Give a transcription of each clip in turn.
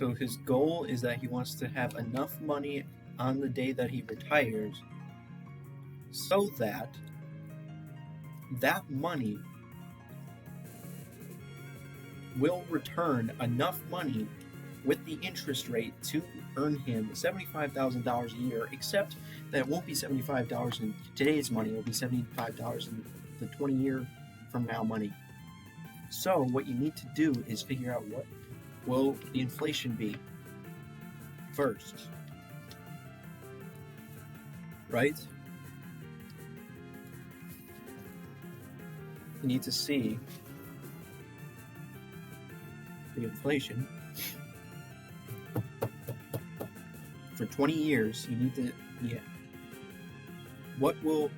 So his goal is that he wants to have enough money on the day that he retires so that that money will return enough money with the interest rate to earn him $75,000 a year, except that it won't be $75 in today's money, it will be $75 in the 20 year from now money. So what you need to do is figure out what will the inflation be first, right? You need to see the inflation for 20 years. You need to, what will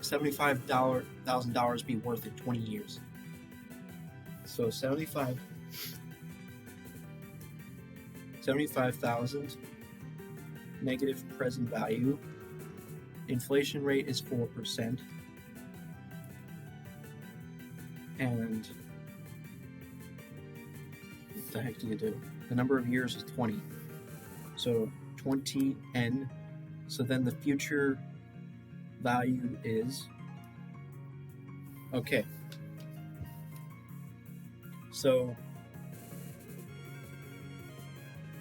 $75,000 be worth in 20 years? So 75,000 negative present value. Inflation rate is 4%. And what the heck do you do? The number of years is 20. So 20n. So then the future value is, okay. So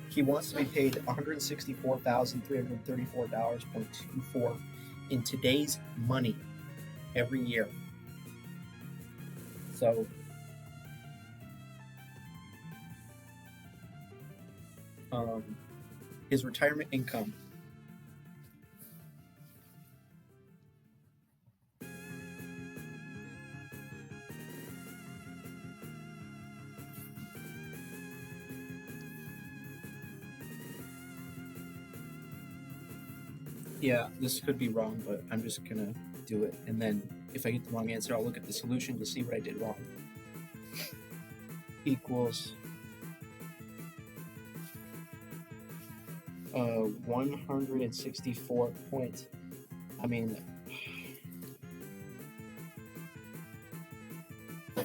he wants to be paid $164,334.24 in today's money every year. So his retirement income this could be wrong, but I'm just gonna do it, and then if I get the wrong answer, I'll look at the solution to see what I did wrong. Equals 164 point,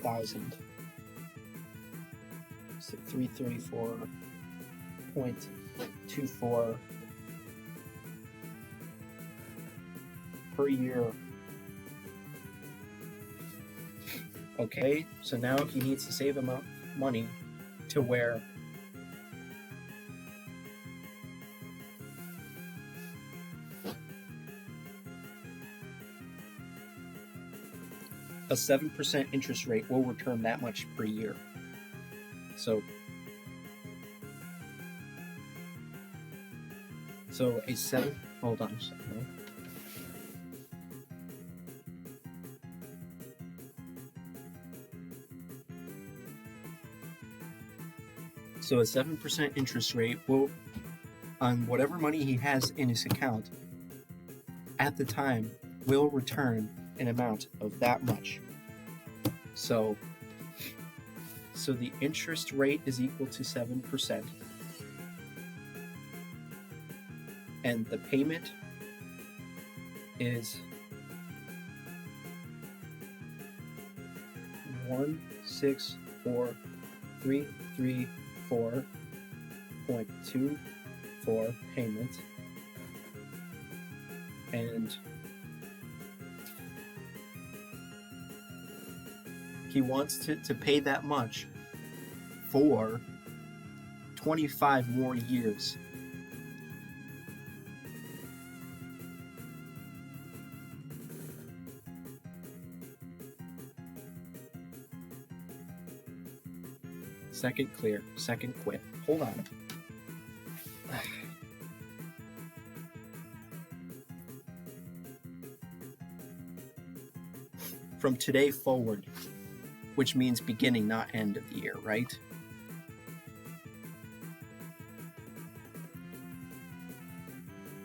thousand. So 334.24 per year. Okay, so now he needs to save enough money to where a 7% interest rate will return that much per year. So a 7, hold on a second. So a 7% interest rate will, on whatever money he has in his account at the time, will return an amount of that much. So the interest rate is equal to 7%. And the payment is 164,334.24 payment, and he wants to pay that much for 25 more years. Second clear, second quit. Hold on. From today forward, which means beginning, not end of the year, right?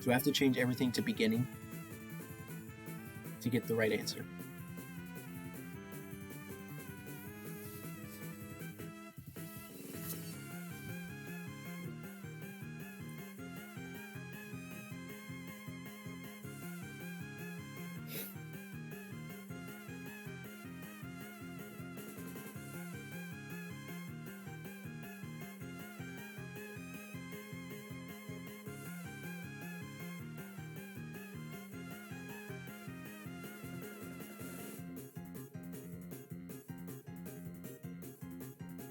Do I have to change everything to beginning to get the right answer?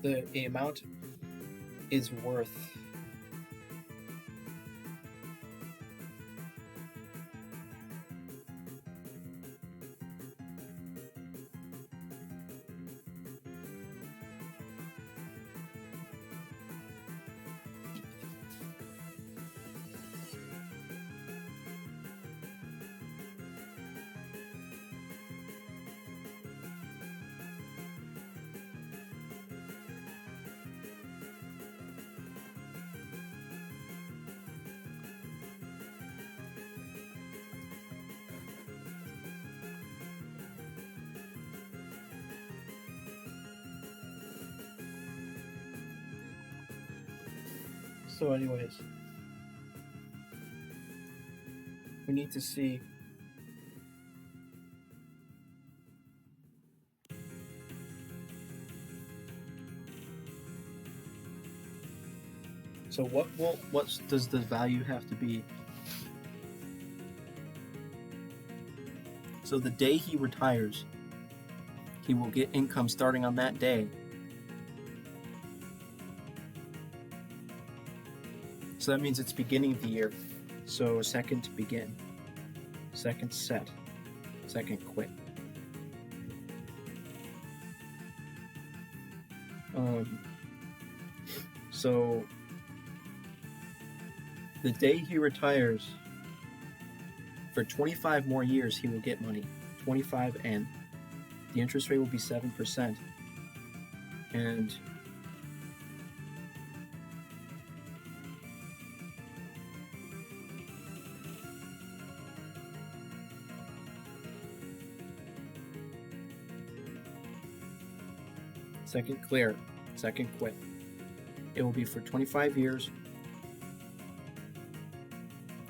the amount is worth. So anyways, we need to see so what does the value have to be? So the day he retires, he will get income starting on that day. So that means it's beginning of the year. So second begin, second set, second quit. So the day he retires, for 25 more years he will get money. 25 and the interest rate will be 7%. And second clear, second quit. It will be for 25 years,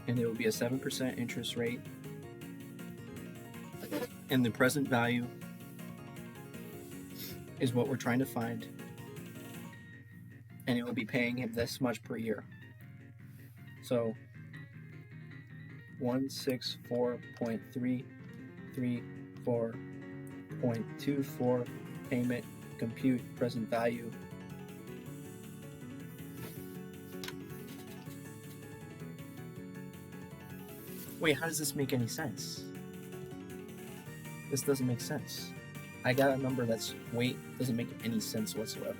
and it will be a 7% interest rate, and the present value is what we're trying to find, and it will be paying him this much per year. So 164.334.24 payment, compute present value. Wait, how does this make any sense? This doesn't make sense. I got a number that's doesn't make any sense whatsoever.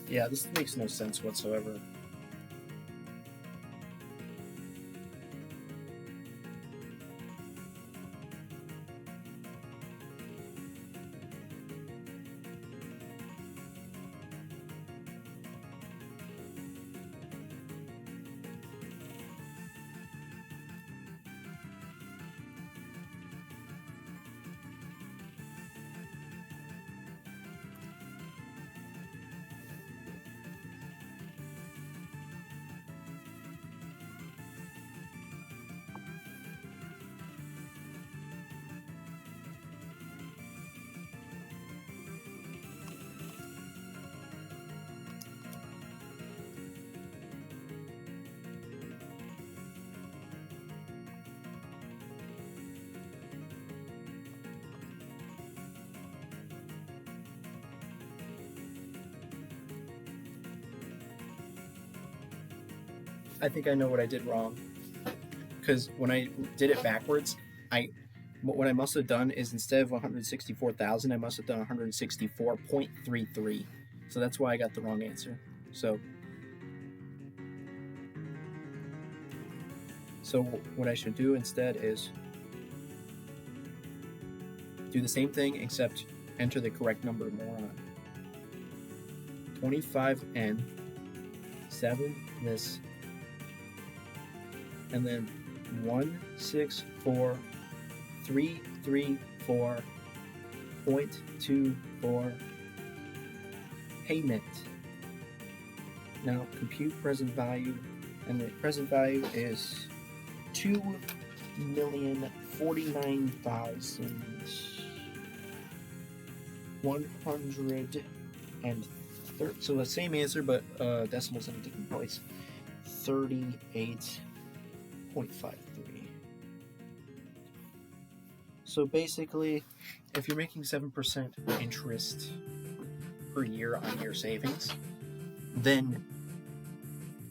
Yeah, this makes no sense whatsoever. I think I know what I did wrong. Because when I did it backwards, what I must have done is instead of 164,000, I must have done 164.33. So that's why I got the wrong answer. So what I should do instead is do the same thing except enter the correct number, moron. 25N, 7 this, and then 164.334.24 payment. Now compute present value, and the present value is 2,049,130. So the same answer, but decimals in a different place. 38.53. So basically, if you're making 7% interest per year on your savings, then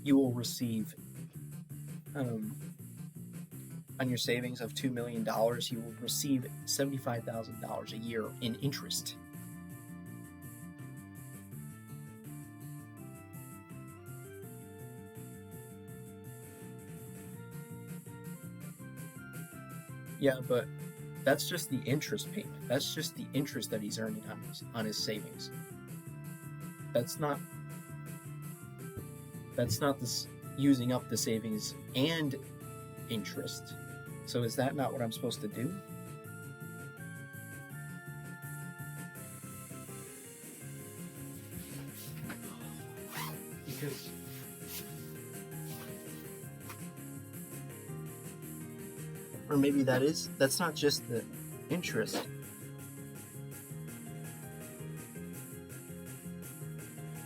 you will receive, on your savings of $2 million, you will receive $75,000 a year in interest. Yeah, but that's just the interest payment. That's just the interest that he's earning on his savings. That's not this using up the savings and interest. So is that not what I'm supposed to do? Because or maybe that's not just the interest.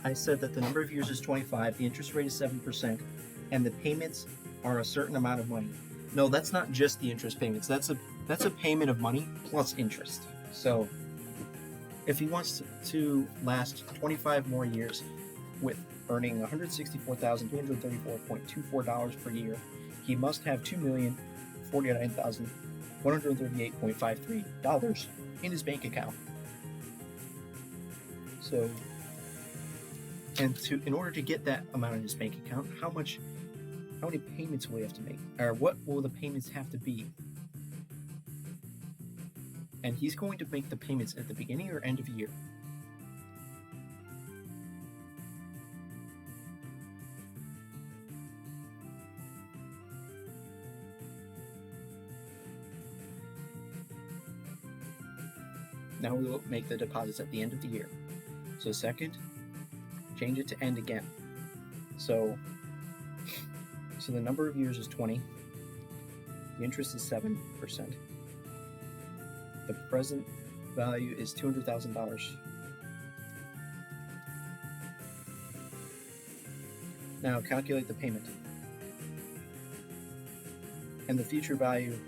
I said that the number of years is 25, the interest rate is 7%, and the payments are a certain amount of money. No, that's not just the interest payments. That's a payment of money plus interest. So if he wants to last 25 more years with earning $164,334.24 per year, he must have $2,049,138.53 in his bank account. So, in order to get that amount in his bank account, how many payments will he have to make, or what will the payments have to be? And he's going to make the payments at the beginning or end of year. Now we will make the deposits at the end of the year. So second, change it to end again. So the number of years is 20. The interest is 7%. The present value is $200,000. Now calculate the payment. And the future value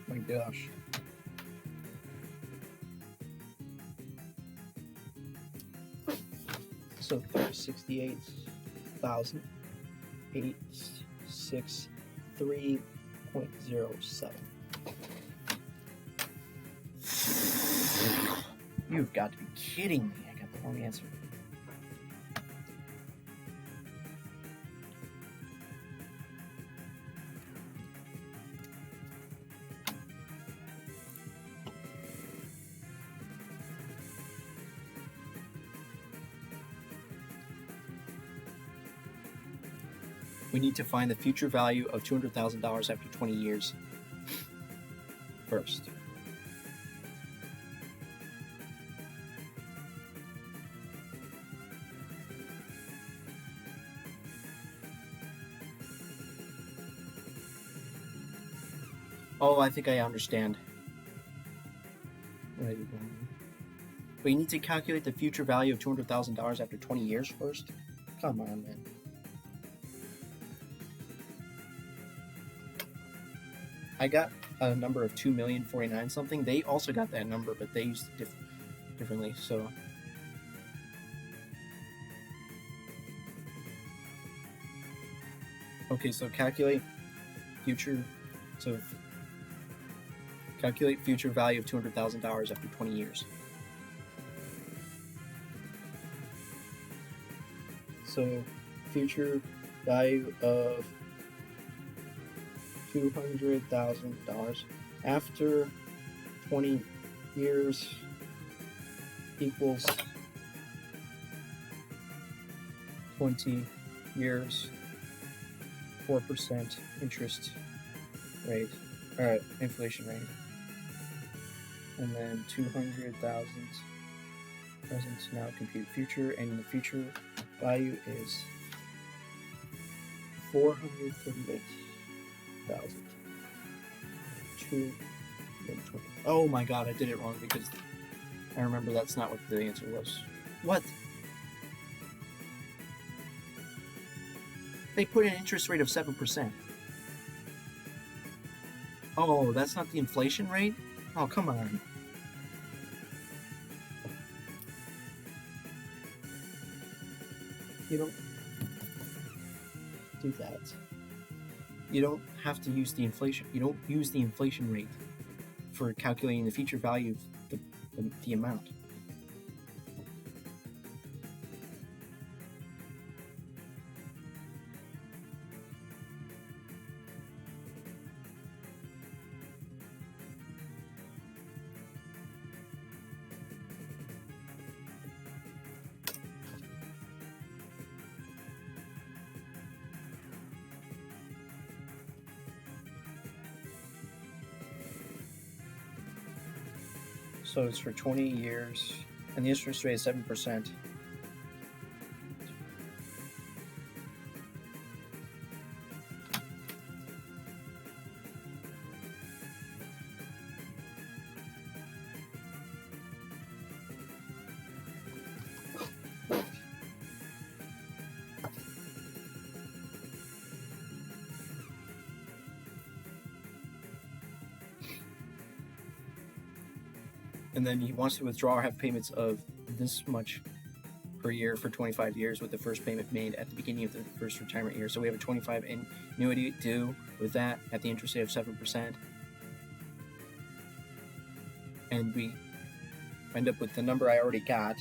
my gosh. So 68,863.07. You've got to be kidding me. I got the wrong answer. We need to find the future value of $200,000 after 20 years first. Oh, I think I understand. Write it down. But you need to calculate the future value of $200,000 after 20 years first? Come on, man. I got a number of 2,049,000 something. They also got that number, but they used it differently. So okay, so calculate future. So calculate future value of $200,000 after 20 years. So future value of $200,000 after 20 years equals 20 years 4% interest rate, or inflation rate, and then 200,000 present, now compute future, and the future value is 438,000. Oh my god, I did it wrong because I remember that's not what the answer was. What? They put an interest rate of 7%. Oh, that's not the inflation rate? Oh, come on. You don't do that. You don't have to use the inflation. You don't use the inflation rate for calculating the future value of the amount. So it's for 20 years, and the interest rate is 7%. And then he wants to withdraw or have payments of this much per year for 25 years, with the first payment made at the beginning of the first retirement year. So we have a 25 annuity due with that at the interest rate of 7%. And we end up with the number I already got.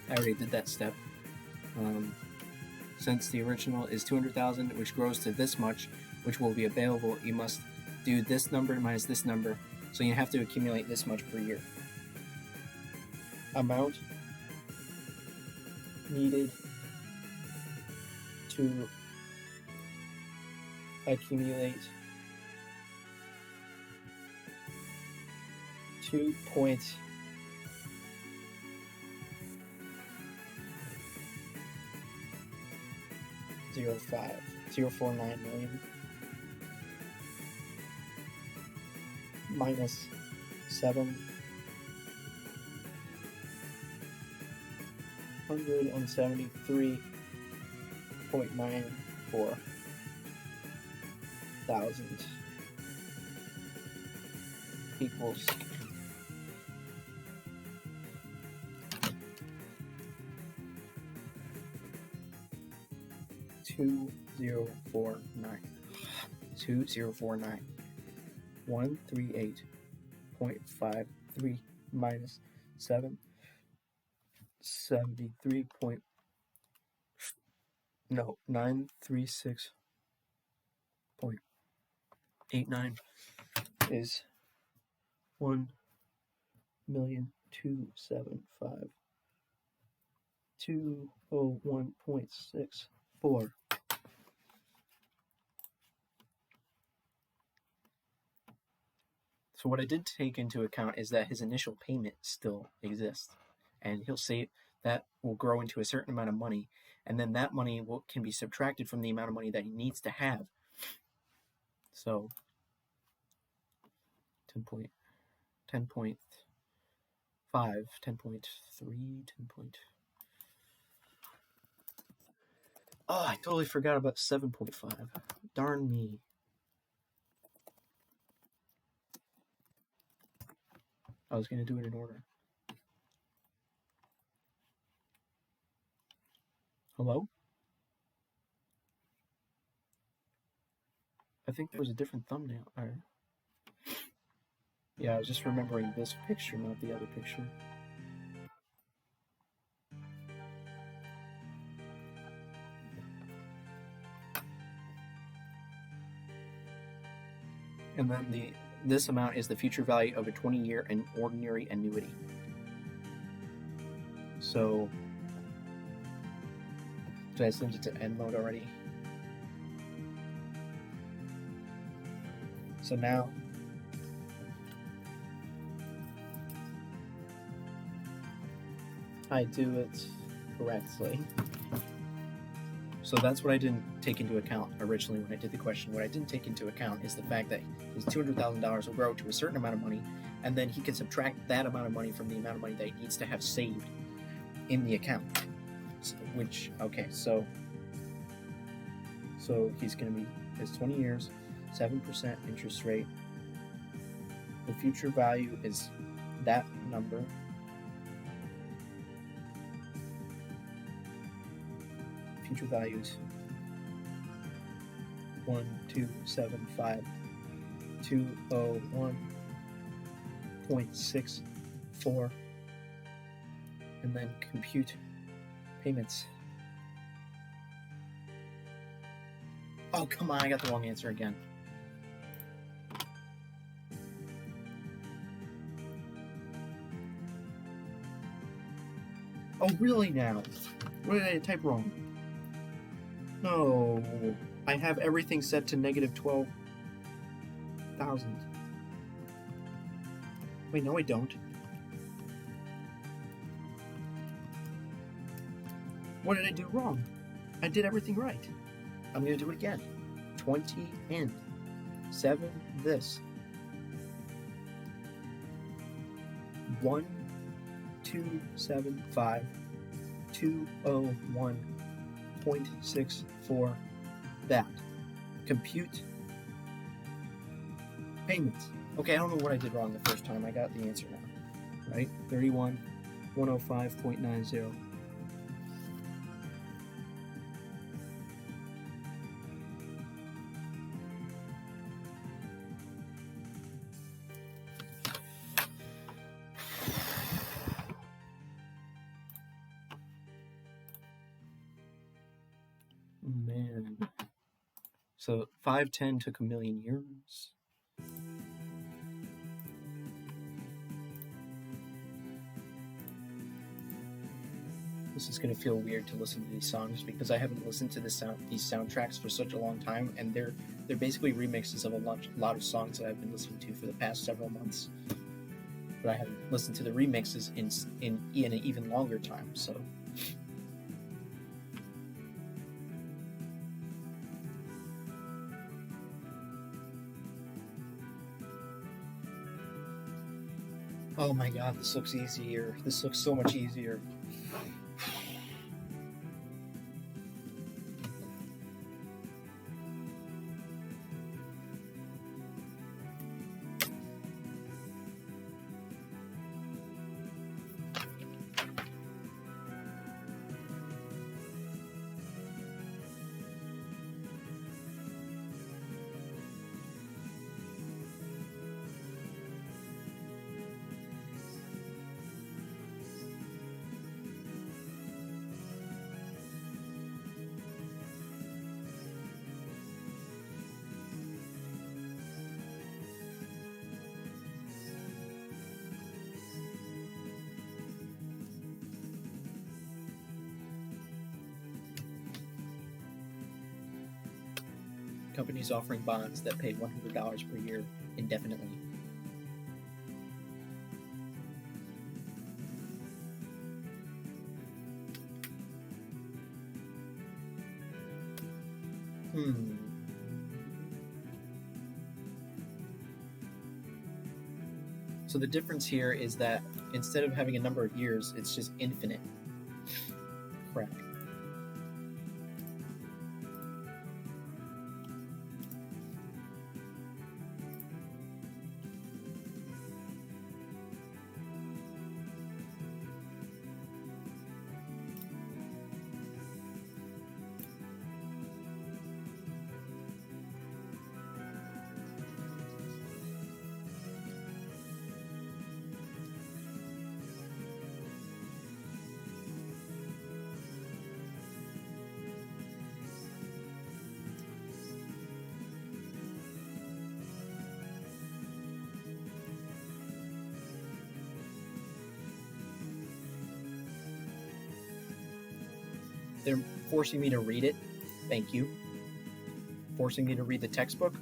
I already did that step. Since the original is 200,000, which grows to this much, which will be available, you must do this number minus this number. So you have to accumulate this much per year. Amount needed to accumulate 2.05 049 million minus 773.94 thousand equals 2049 138.53 minus 773 point, no, 936.89 is 1,275,201.64. So what I did take into account is that his initial payment still exists, and he'll say that will grow into a certain amount of money, and then that money can be subtracted from the amount of money that he needs to have. So 10.5, 10.3, 10. Oh, I totally forgot about 7.5. Darn me. I was going to do it in order. Hello? I think there was a different thumbnail. Yeah, I was just remembering this picture, not the other picture. And then this amount is the future value of a 20-year and ordinary annuity. So, did I send it to end mode already? So now, I do it correctly. So that's what I didn't take into account originally when I did the question. What I didn't take into account is the fact that his $200,000 will grow to a certain amount of money, and then he can subtract that amount of money from the amount of money that he needs to have saved in the account. So he's going to be his 20 years, 7% interest rate. The future value is that number. Future values 1275201.64, and then compute payments. Oh, come on, I got the wrong answer again. Oh, really now? What did I type wrong? No, I have everything set to negative 12,000. Wait, no I don't. What did I do wrong? I did everything right. I'm going to do it again. 20 in. 7 this. 1275 201.64 that. Compute payments. Okay, I don't know what I did wrong the first time. I got the answer now. Right? 31,105.90. Man. So 510 took a million years. This is going to feel weird to listen to these songs because I haven't listened to these soundtracks for such a long time, and they're basically remixes of a lot of songs that I've been listening to for the past several months. But I haven't listened to the remixes in an even longer time, so. Oh my god, this looks easier. This looks so much easier. Companies offering bonds that pay $100 per year indefinitely. Hmm. So the difference here is that instead of having a number of years, it's just infinite. Crap. They're forcing me to read it. Thank you. Forcing me to read the textbook.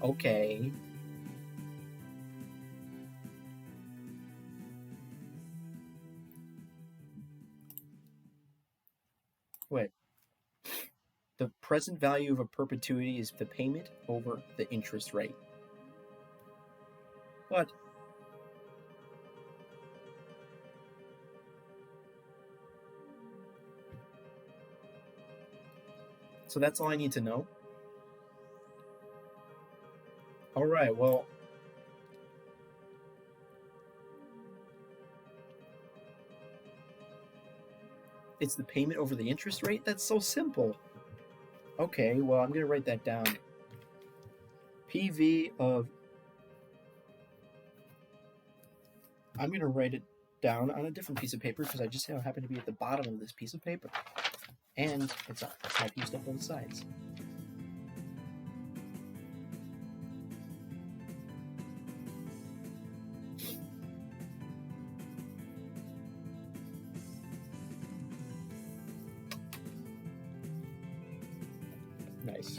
Okay. Wait. The present value of a perpetuity is the payment over the interest rate. What? So that's all I need to know? Alright, well... It's the payment over the interest rate? That's so simple. Okay, well, I'm going to write that down. PV of... I'm going to write it down on a different piece of paper because I just happen to be at the bottom of this piece of paper. And I've used up both sides. Nice.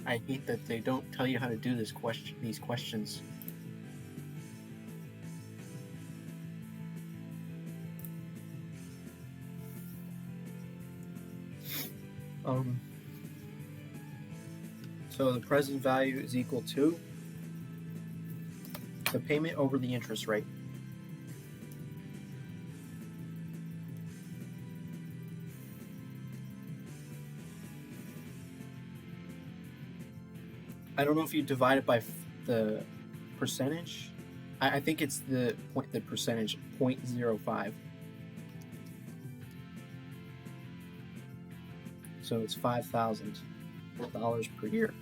I hate that they don't tell you how to do these questions. So the present value is equal to the payment over the interest rate. I don't know if you divide it by the percentage. I think it's the percentage 0.05. So it's $5,000 per year.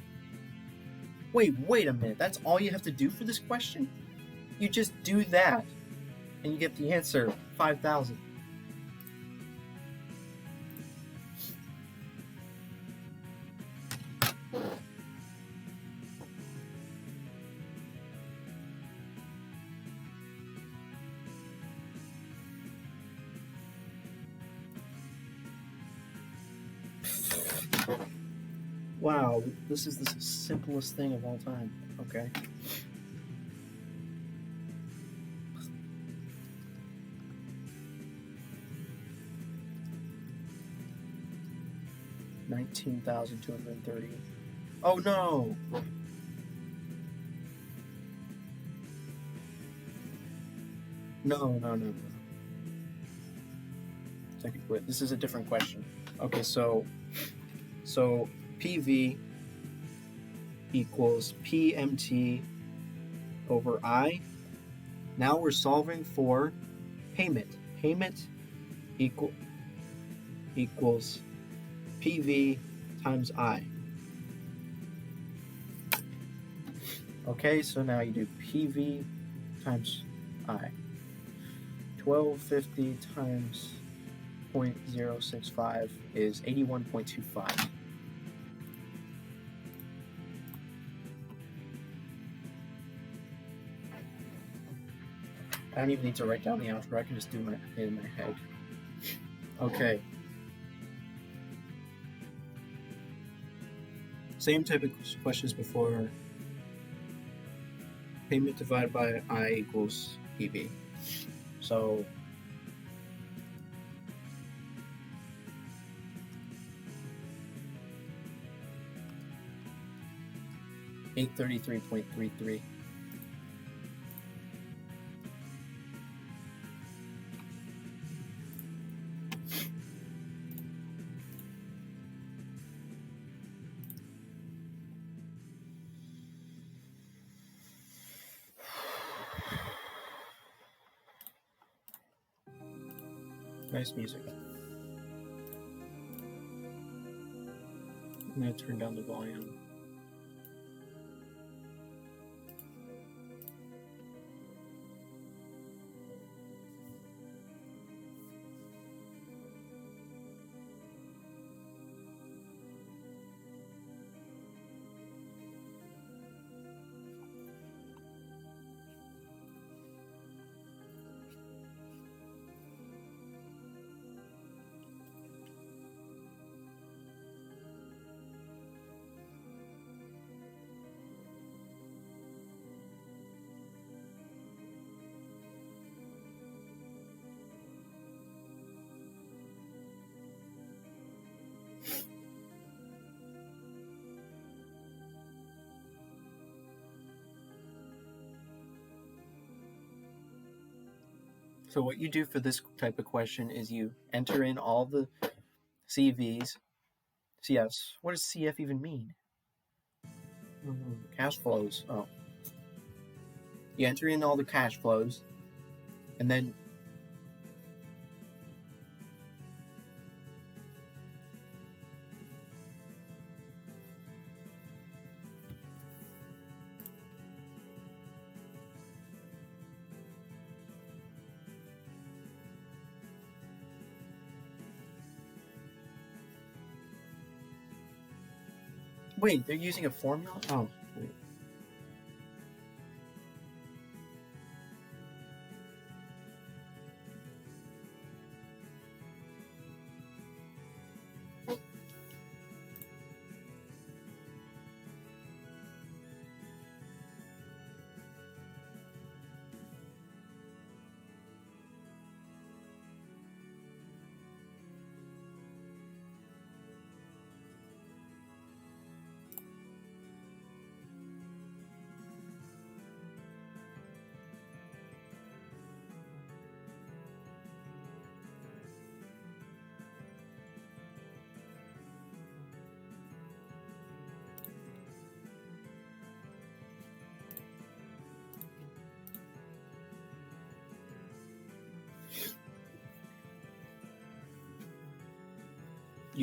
Wait a minute. That's all you have to do for this question? You just do that, and you get the answer, 5,000. Wow, this is the simplest thing of all time. Okay. $19,230. Oh no! No. Second quit. This is a different question. Okay, so PV equals PMT over I. Now we're solving for payment. Payment equals PV times I. Okay, so now you do PV times I. 1250 times 0.065 is 81.25. I don't even need to write down the answer. I can just do it in my head. Okay. Same type of questions before. Payment divided by I equals PV. So $833.33. Nice music. I'm going to turn down the volume. So what you do for this type of question is you enter in all the CVs, CFs. What does CF even mean? Cash flows. Oh. You enter in all the cash flows, and then wait, they're using a formula? Oh, wait.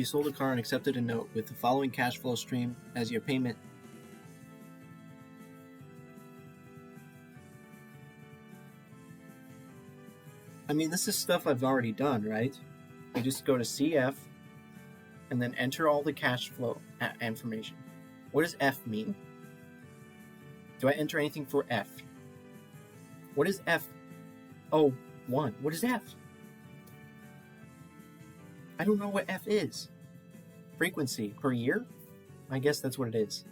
you sold a car and accepted a note with the following cash flow stream as your payment. I mean, this is stuff I've already done, right? You just go to CF and then enter all the cash flow information. What does F mean? Do I enter anything for F? What is F? Oh, 1. What is F? I don't know what F is. Frequency per year? I guess that's what it is.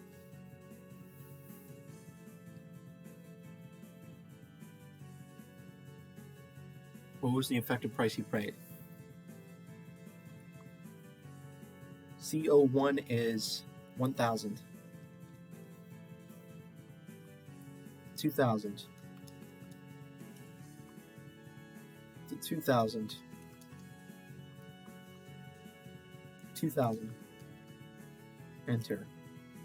What was the effective price you paid? CO1 is 1,000. 2,000. 2,000. 2,000. Enter.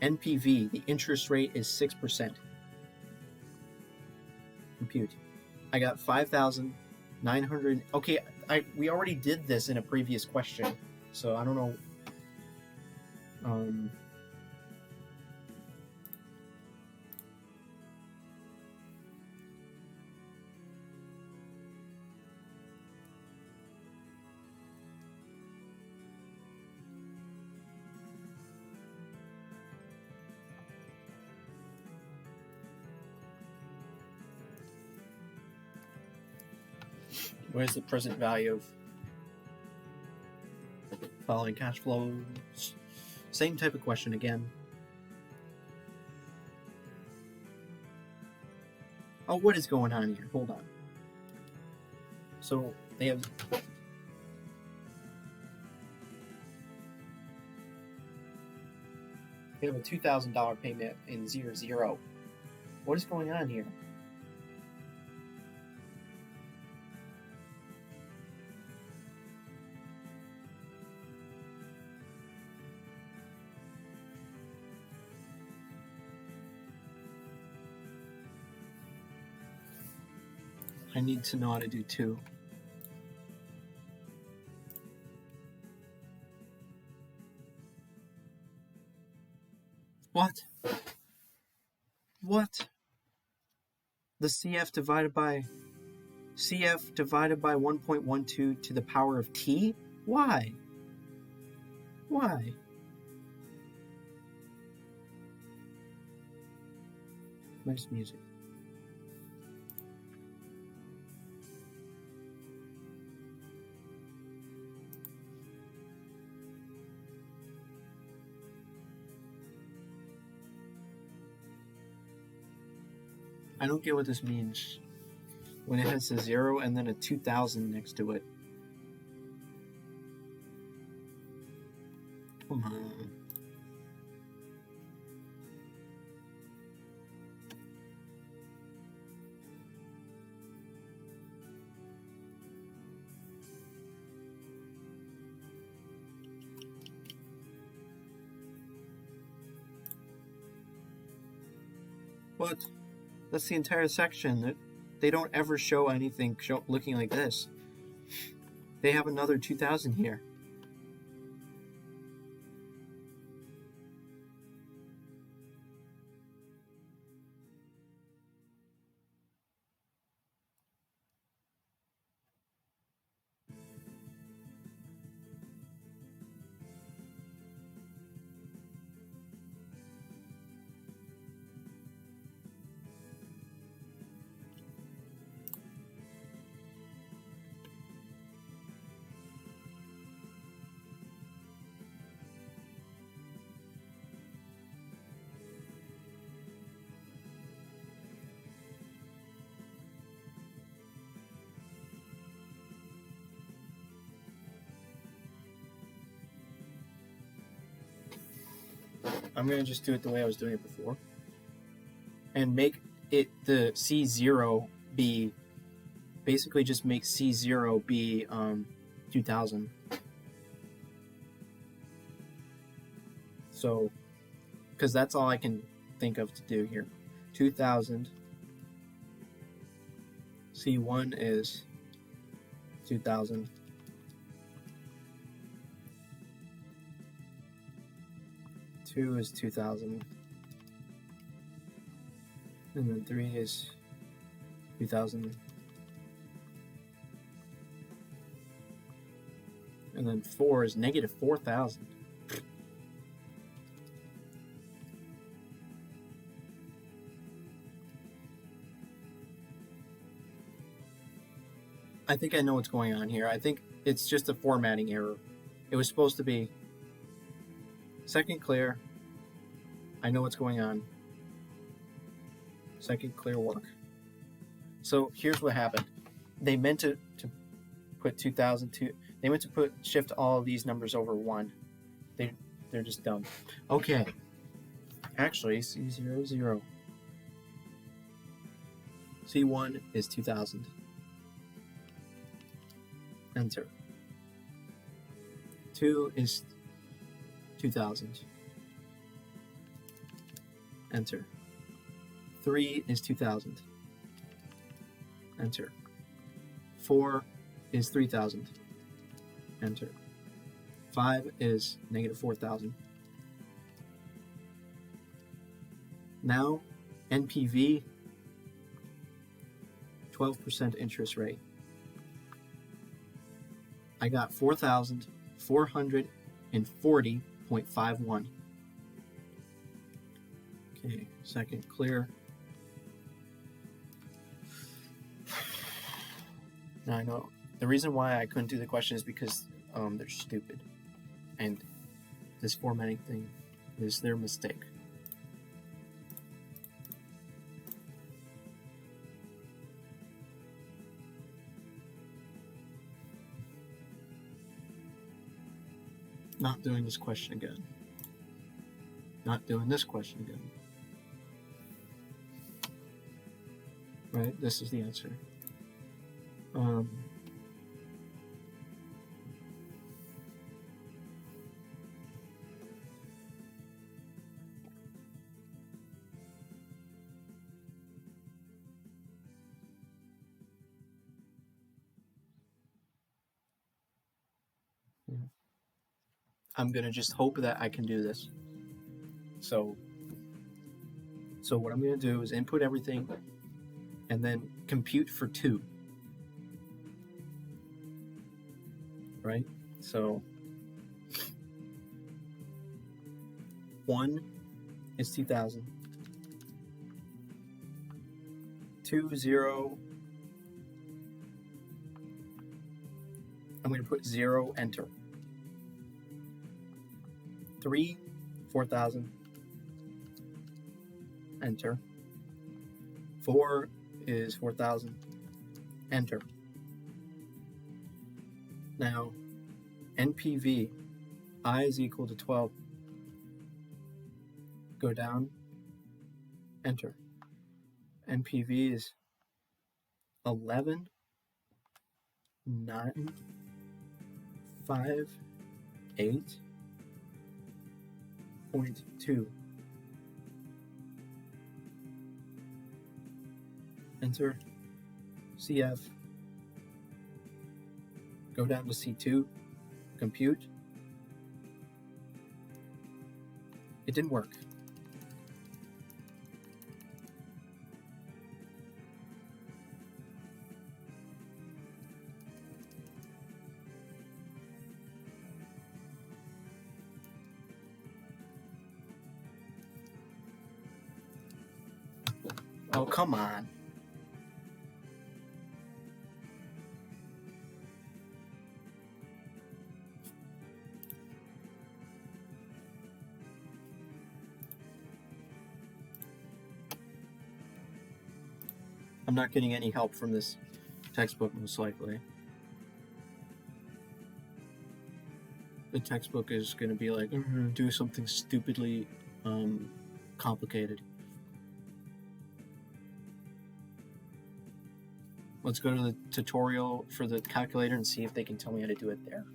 NPV, the interest rate is 6%. Compute. I got 5,900. Okay, we already did this in a previous question, so I don't know. What is the present value of following cash flows? Same type of question again. Oh, what is going on here? Hold on. So they have a $2,000 payment in 0-0. What is going on here? I need to know how to do 2. What? What? The CF divided by 1.12 to the power of t? Why? Why? Nice music. I don't get what this means when it has a 0 and then a 2,000 next to it. Come on. What? That's the entire section. They don't ever show anything looking like this. They have another 2,000 here. I'm going to just do it the way I was doing it before. And make it the C0 be... Basically just make C0 be 2,000. So, because that's all I can think of to do here. 2,000. C1 is 2,000. 2 is 2,000. And then 3 is 2,000. And then 4 is negative 4,000. I think I know what's going on here. I think it's just a formatting error. It was supposed to be second clear. I know what's going on. Second clear work. So here's what happened. They meant to put 2002. They meant to shift all of these numbers over 1. They're just dumb. Okay. Actually, C00. C1 is 2,000. Enter. 2 is 2,000. Enter. 3 is 2,000. Enter. 4 is 3,000. Enter. 5 is negative 4,000. Now, NPV, 12% interest rate. I got 4,440.51. Okay, second clear. Now I know the reason why I couldn't do the question is because they're stupid, and this formatting thing is their mistake. Not doing this question again. Not doing this question again. Right? This is the answer. I'm gonna just hope that I can do this. So what I'm gonna do is input everything and then compute for 2. Right? So 1 is 2,000. 2, 0. I'm going to put 0, enter. 3, 4,000. Enter. 4 is 4,000. Enter. Now, NPV, I is equal to 12. Go down, enter. NPV is 11, 9, 5, 8.2. Enter. CF. Go down to C2. Compute. It didn't work. Oh, come on. I'm not getting any help from this textbook, most likely. The textbook is going to be like, do something stupidly complicated. Let's go to the tutorial for the calculator and see if they can tell me how to do it there.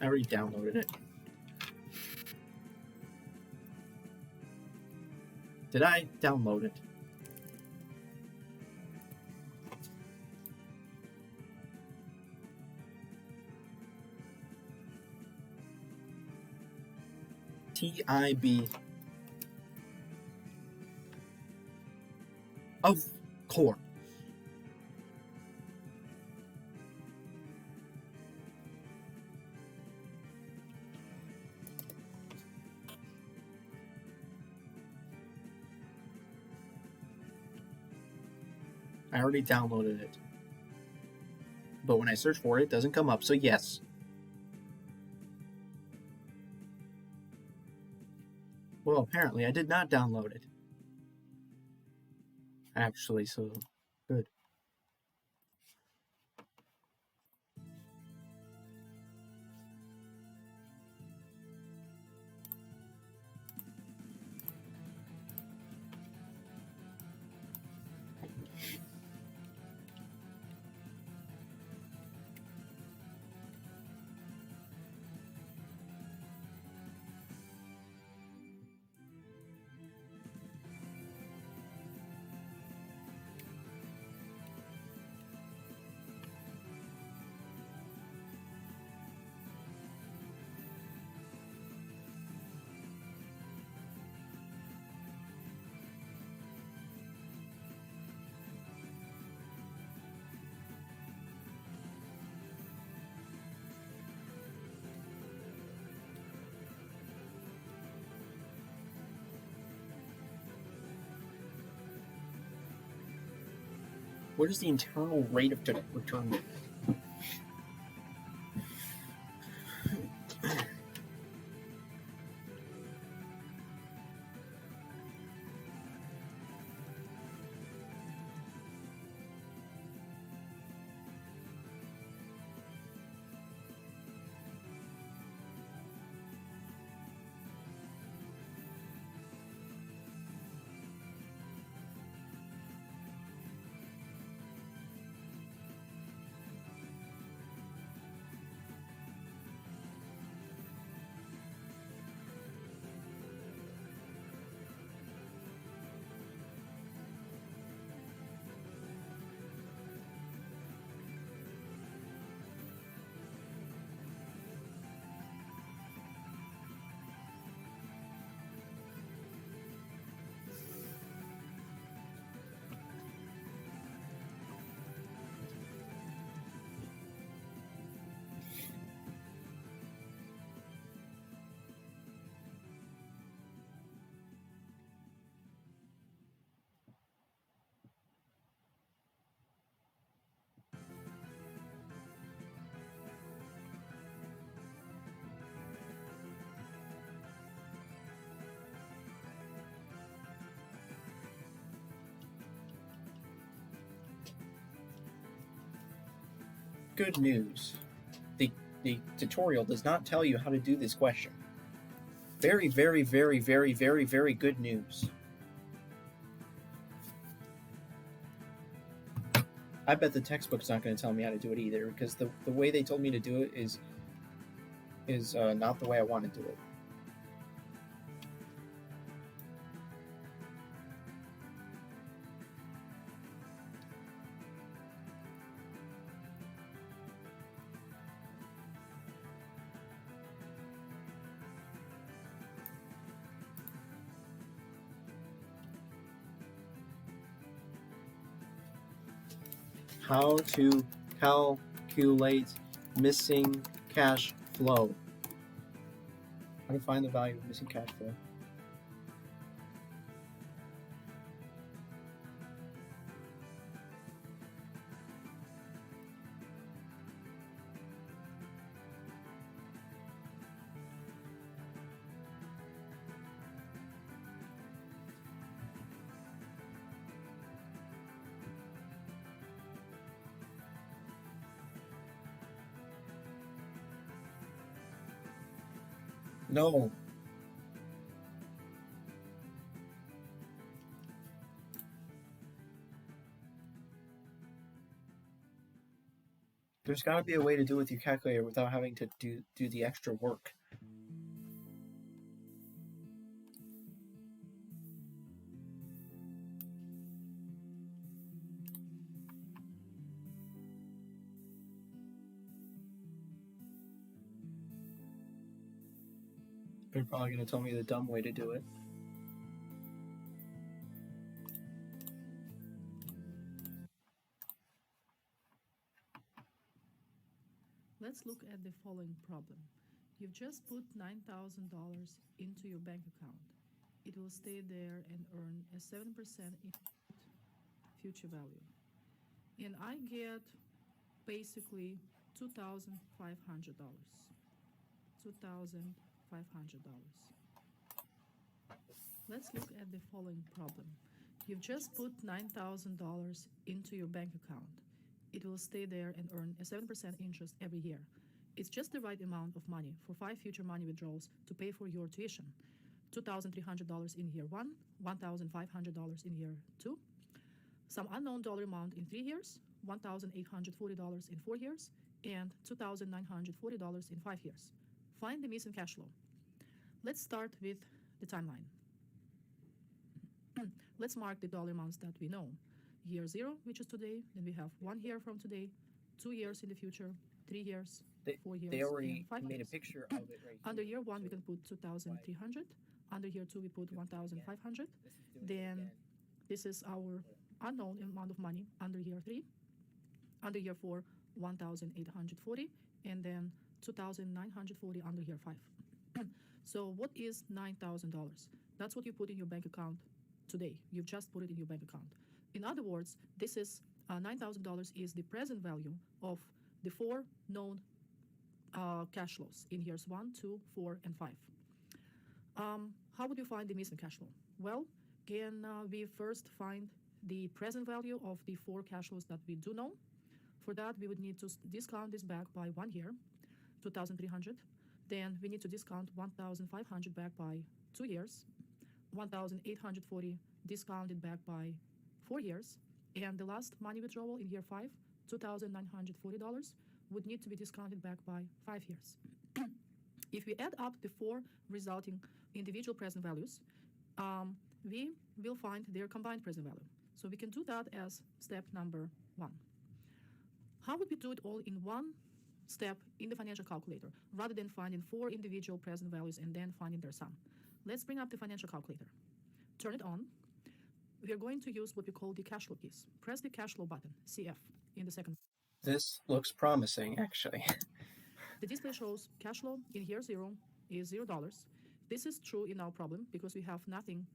I already downloaded it. Did I download it? TIB. Of course. I already downloaded it. But when I search for it, it doesn't come up, so yes. Well, apparently I did not download it. Actually, so good. What is the internal rate of return? Good news. The tutorial does not tell you how to do this question. Very, very, very, very, very, very good news. I bet the textbook's not going to tell me how to do it either, because the way they told me to do it is not the way I want to do it. How to calculate missing cash flow. How to find the value of missing cash flow. No. There's got to be a way to do it with your calculator without having to do the extra work. They're probably going to tell me the dumb way to do it. Let's look at the following problem. You've just put $9,000 into your bank account. It will stay there and earn a 7% future value. And I get basically $2,500. $2,500. Let's look at the following problem. You've just put $9,000 into your bank account. It will stay there and earn a 7% interest every year. It's just the right amount of money for 5 future money withdrawals to pay for your tuition. $2,300 in year 1, $1,500 in year 2, some unknown dollar amount in 3 years, $1,840 in 4 years, and $2,940 in 5 years. Find the missing cash flow. Let's start with the timeline. Let's mark the dollar amounts that we know. Year 0, which is today, then we have 1 year from today, 2 years in the future, 3 years, 4 years, They already and 5 made years. a picture of it right Under here. year 1, we can put 2,300. Under year 2, we put 1,500. Then this is our unknown amount of money under year 3. Under year 4, 1,840. And then 2,940 under year 5. So what is $9,000? That's what you put in your bank account today. You've just put it in your bank account. In other words, this is $9,000 is the present value of the 4 known cash flows in years 1, 2, 4, and 5. How would you find the missing cash flow? Well, can we first find the present value of the 4 cash flows that we do know? For that, we would need to discount this back by 1 year, 2,300. Then we need to discount 1,500 back by 2 years, 1,840 discounted back by 4 years, and the last money withdrawal in year 5, $2,940, would need to be discounted back by 5 years. If we add up the 4 resulting individual present values, we will find their combined present value. So we can do that as step number 1. How would we do it all in one step in the financial calculator, rather than finding 4 individual present values and then finding their sum? Let's bring up the financial calculator. Turn it on. We are going to use what we call the cash flow keys. Press the cash flow button, CF, in the second. This looks promising, actually. The display shows cash flow in year 0 is $0. This is true in our problem because we have nothing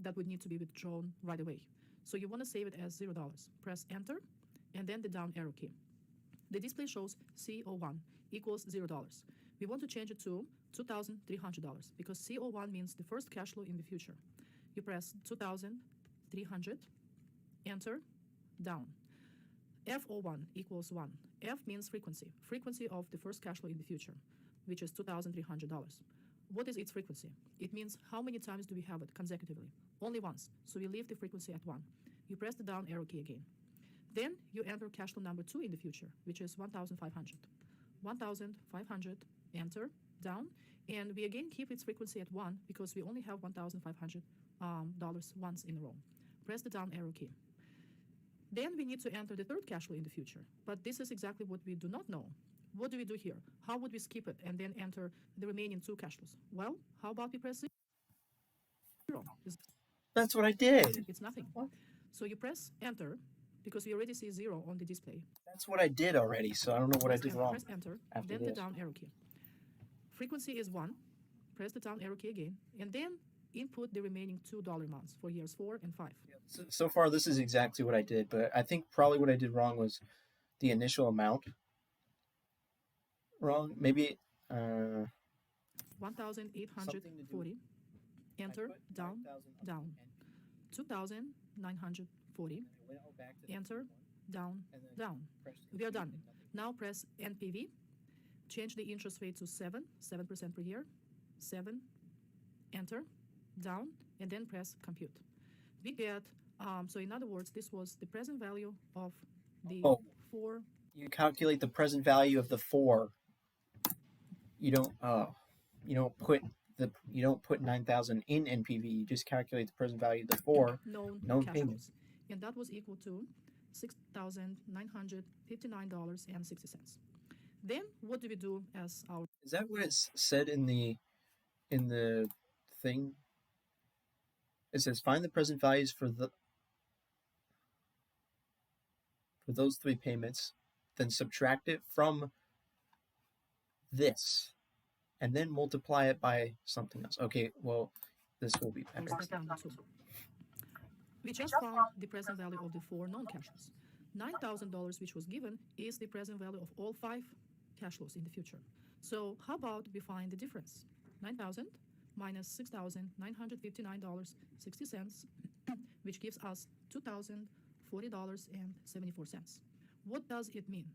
that would need to be withdrawn right away. So you want to save it as $0. Press enter and then the down arrow key. The display shows CO1 equals $0. We want to change it to $2,300 because CO1 means the first cash flow in the future. You press 2,300, enter, down. FO1 equals 1. F means frequency, frequency of the first cash flow in the future, which is $2,300. What is its frequency? It means how many times do we have it consecutively? Only once, so we leave the frequency at 1. You press the down arrow key again. Then you enter cash flow number 2 in the future, which is 1,500. 1,500, enter, down, and we again keep its frequency at 1 because we only have $1,500 once in a row. Press the down arrow key. Then we need to enter the third cash flow in the future, but this is exactly what we do not know. What do we do here? How would we skip it and then enter the remaining 2 cash flows? Well, how about we press 0? That's what I did. It's nothing. What? So you press enter because we already see 0 on the display. That's what I did already, so I don't know what I did wrong. Press enter, after then this. the down arrow key. Frequency is 1. Press the down arrow key again, and then input the remaining $2 amounts for years 4 and 5. So far, this is exactly what I did, but I think probably what I did wrong was the initial amount. Wrong, maybe 1,840. Enter, down, down. 2,940. Enter, down, down. We are done. Now press NPV. Change the interest rate to 7% per year. 7. Enter, down, and then press compute. We get, so in other words, this was the present value of the 4. You calculate the present value of the 4. You don't put 9,000 in NPV. You just calculate the present value of the 4 known cash flows, and that was equal to $6,959.60. Then what do we do as our? Is that what it said in the in the thing, it says find the present values for those three payments, then subtract it from this, and then multiply it by something else. Okay, well, this will be Or better. step number 2. We just found the present value of the 4 known cash flows. $9,000, which was given, is the present value of all 5 cash flows in the future. So how about we find the difference? 9,000 minus $6,959.60, which gives us $2,040.74. What does it mean?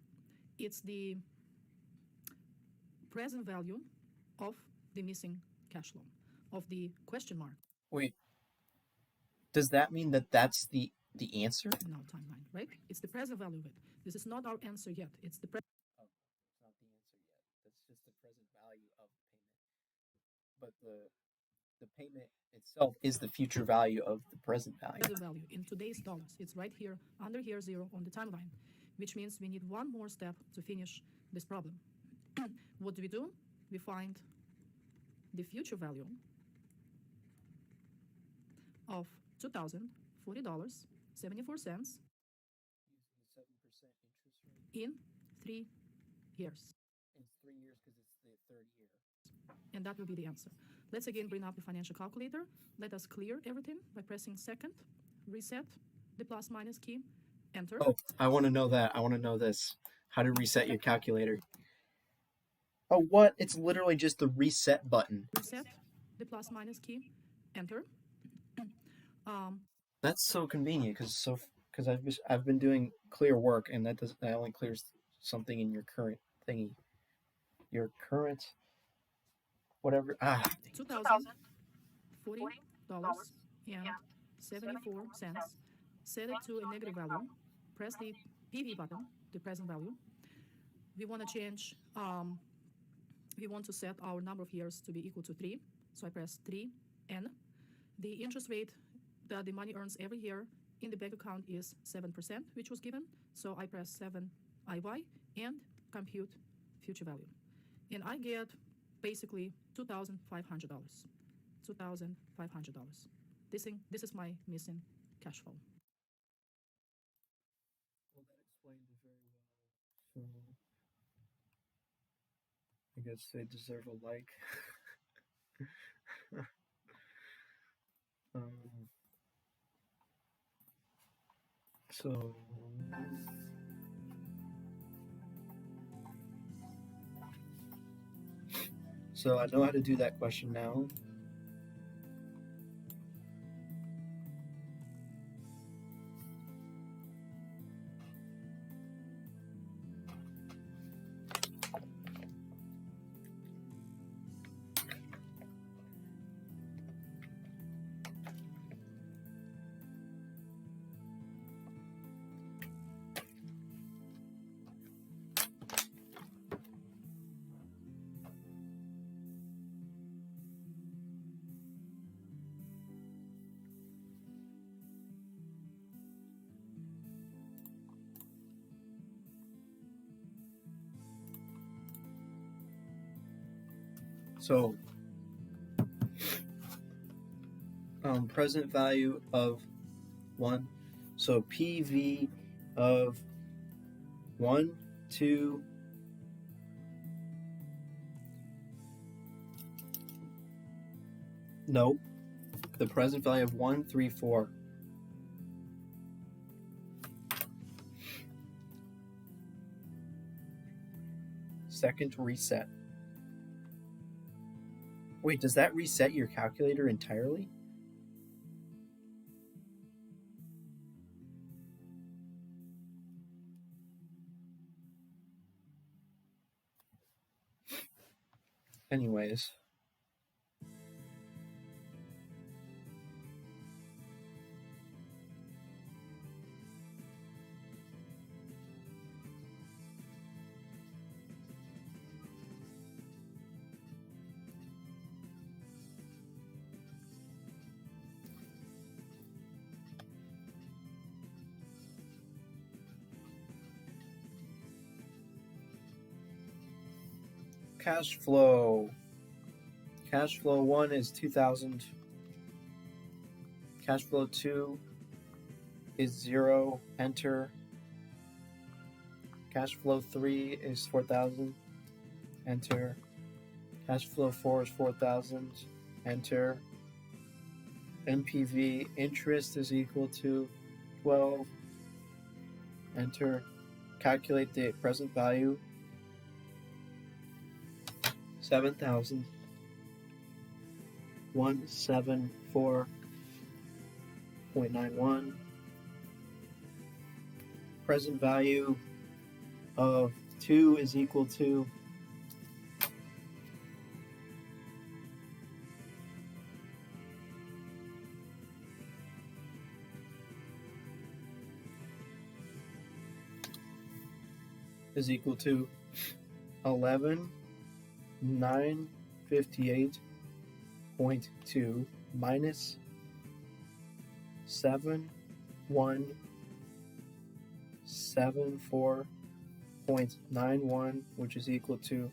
It's the present value of the missing cash flow, of the question mark. Wait, does that mean that that's the answer? In our timeline, right? It's the present value of it. This is not our answer yet. It's the present. Oh, it's not the answer yet. That's just the present value of the payment. But the payment itself is the future value of the present value. Present value in today's dollars. It's right here, under here, 0 on the timeline, which means we need one more step to finish this problem. What do? We find the future value of $2,040.74 in 3 years. In 3 years because it's the third year. And that will be the answer. Let's again bring up the financial calculator. Let us clear everything by pressing second, reset the plus minus key, enter. Oh, I want to know that. I want to know this. How to reset your calculator. Oh, what? It's literally just the reset button. Reset the plus minus key, enter. That's so convenient because I've been doing clear work and that only clears something in your current thingy. Your current whatever. $2,040.74. Set it to a negative value. Press the PV button, the present value. We want to change. We want to set our number of years to be equal to 3. So I press 3N. The interest rate that the money earns every year in the bank account is 7%, which was given. So I press 7IY and compute future value. And I get basically $2,500. $2,500. This is my missing cash flow. Well, that explains it very well. So I guess they deserve a like. So I know how to do that question now. So, present value of 1. So PV of 1, 2, no. The present value of 1, 3, 4. Second reset. Wait, does that reset your calculator entirely? Anyways. Cash flow. Cash flow 1 is 2,000. Cash flow 2 is 0. Enter. Cash flow 3 is 4,000. Enter. Cash flow 4 is 4,000. Enter. NPV interest is equal to 12. Enter. Calculate the present value. 7,000. 174.91. Present value of 2 is equal to is equal to 11,958.2 minus 7,174.91, which is equal to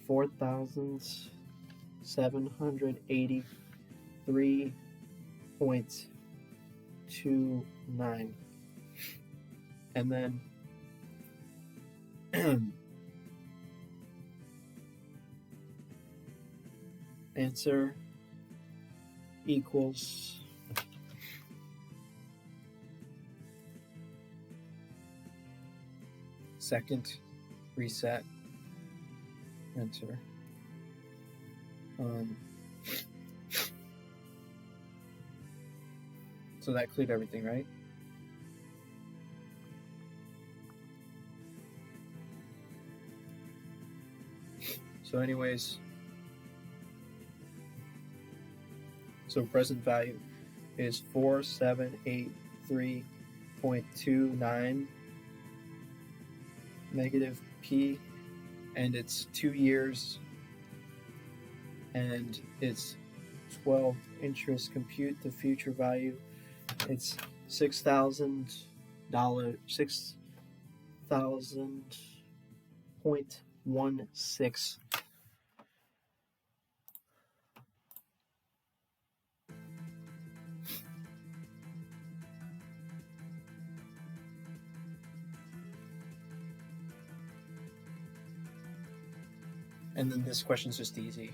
4,783.29. And then answer equals second reset. Enter. So that cleared everything, right? So anyways, so present value is 4783.29 negative P, and it's 2 years, and it's 12 interest. Compute the future value. It's $6,000, $6,000.16. And then this question's just easy.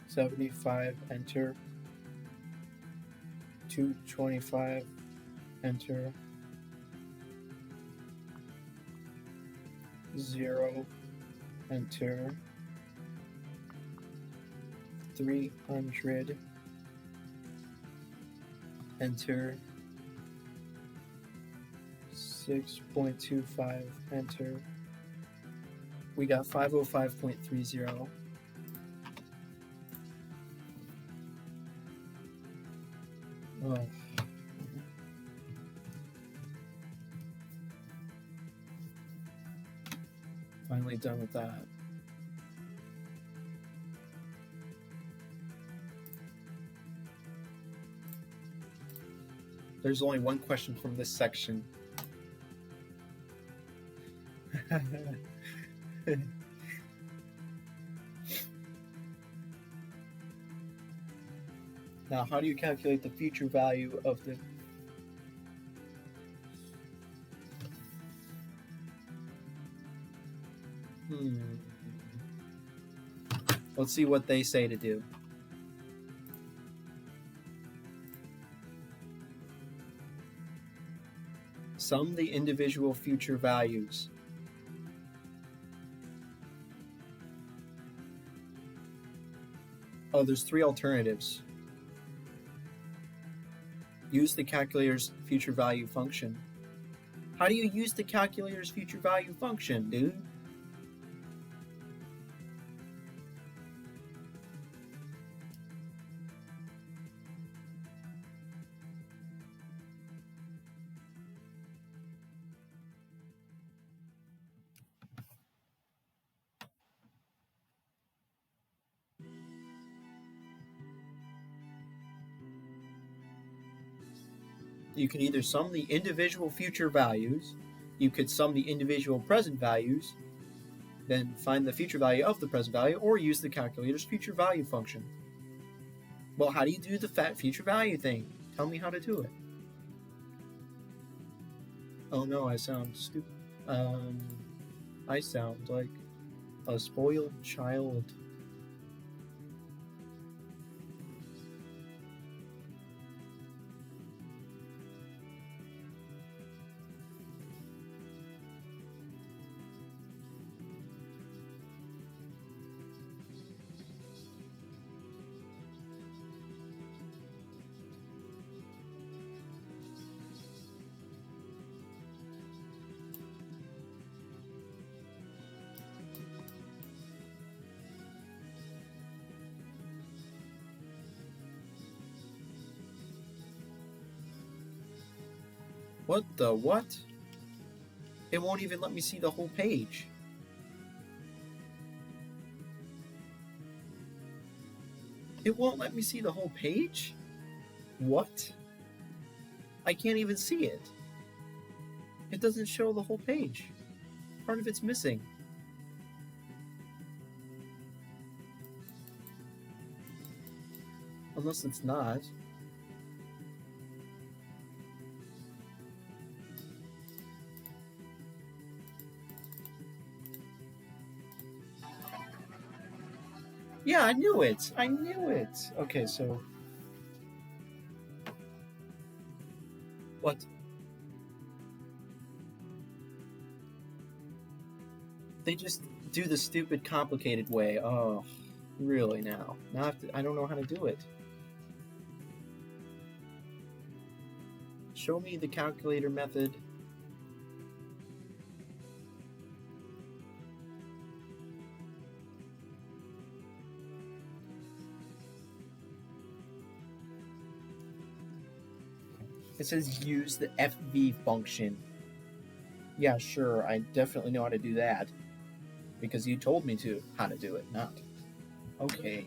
$75, enter. $225, enter. 0, enter. 300, enter. 6.25, enter. We got 505.30. Oh. Finally done with that. There's only one question from this section. Now, how do you calculate the future value of the... Let's see what they say to do. Sum the individual future values. Oh, there's 3 alternatives. Use the calculator's future value function. How do you use the calculator's future value function, dude? You can either sum the individual future values, you could sum the individual present values, then find the future value of the present value, or use the calculator's future value function. Well, how do you do the future value thing? Tell me how to do it. Oh no, I sound stupid. I sound like a spoiled child. What the what? It won't even let me see the whole page. It won't let me see the whole page? What? I can't even see it. It doesn't show the whole page. Part of it's missing. Unless it's not. Yeah, I knew it. I knew it. Okay, so... What? They just do the stupid complicated way. Oh, really now? Now I don't know how to do it. Show me the calculator method. It says use the FV function. Yeah, sure, I definitely know how to do that. Because you told me how to do it, not. Okay.